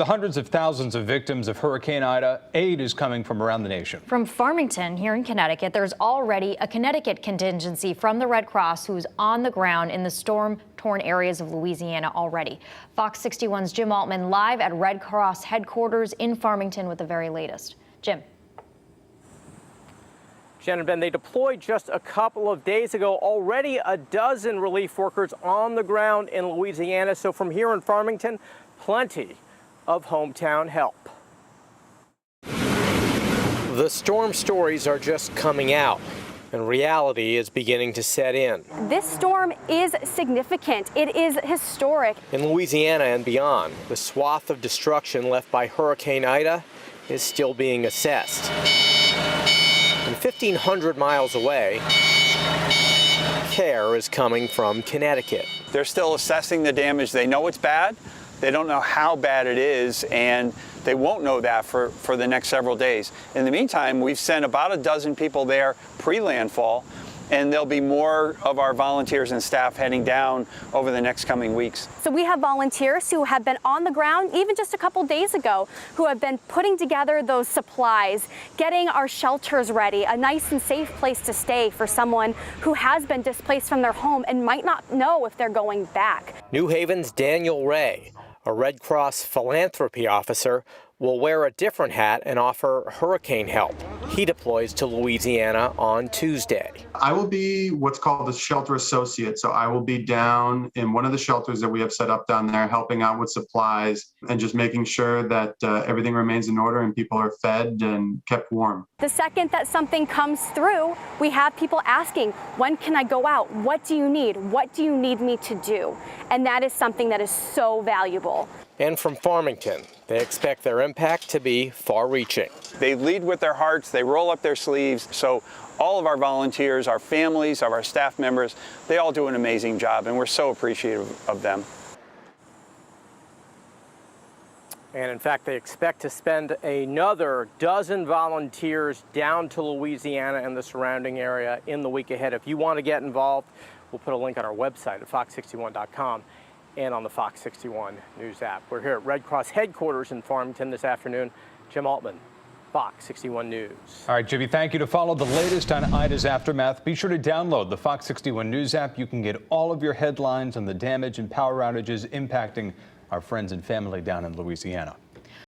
The hundreds of thousands of victims of Hurricane Ida, aid is coming from around the nation. From Farmington here in Connecticut, there's already a Connecticut contingency from the Red Cross who's on the ground in the storm-torn areas of Louisiana already. Fox 61's Jim Altman live at Red Cross headquarters in Farmington with the very latest. Jim. Jen and Ben, they deployed just a couple of days ago. Already a dozen relief workers on the ground in Louisiana. So from here in Farmington, plenty of hometown help. The storm stories are just coming out, and reality is beginning to set in. This storm is significant. It is historic. In Louisiana and beyond, the swath of destruction left by Hurricane Ida is still being assessed. And 1,500 miles away, care is coming from Connecticut. They're still assessing the damage. They know it's bad. They don't know how bad it is, and they won't know that for the next several days. In the meantime, we've sent about a dozen people there pre-landfall, and there'll be more of our volunteers and staff heading down over the next coming weeks. So we have volunteers who have been on the ground even just a couple days ago, who have been putting together those supplies, getting our shelters ready, a nice and safe place to stay for someone who has been displaced from their home and might not know if they're going back. New Haven's Daniel Ray, a Red Cross philanthropy officer, will wear a different hat and offer hurricane help. He deploys to Louisiana on Tuesday. I will be what's called a shelter associate. So I will be down in one of the shelters that we have set up down there, helping out with supplies and just making sure that everything remains in order and people are fed and kept warm. The second that something comes through, we have people asking, when can I go out? What do you need? What do you need me to do? And that is something that is so valuable. And from Farmington, they expect their impact to be far-reaching. They lead with their hearts, they roll up their sleeves, so all of our volunteers, our families, our staff members, they all do an amazing job, and we're so appreciative of them. And in fact, they expect to spend another dozen volunteers down to Louisiana and the surrounding area in the week ahead. If you want to get involved, we'll put a link on our website at fox61.com. and on the Fox 61 News app. We're here at Red Cross headquarters in Farmington this afternoon. Jim Altman, Fox 61 News. All right, Jimmy, thank you. To follow the latest on Ida's aftermath, be sure to download the Fox 61 News app. You can get all of your headlines on the damage and power outages impacting our friends and family down in Louisiana.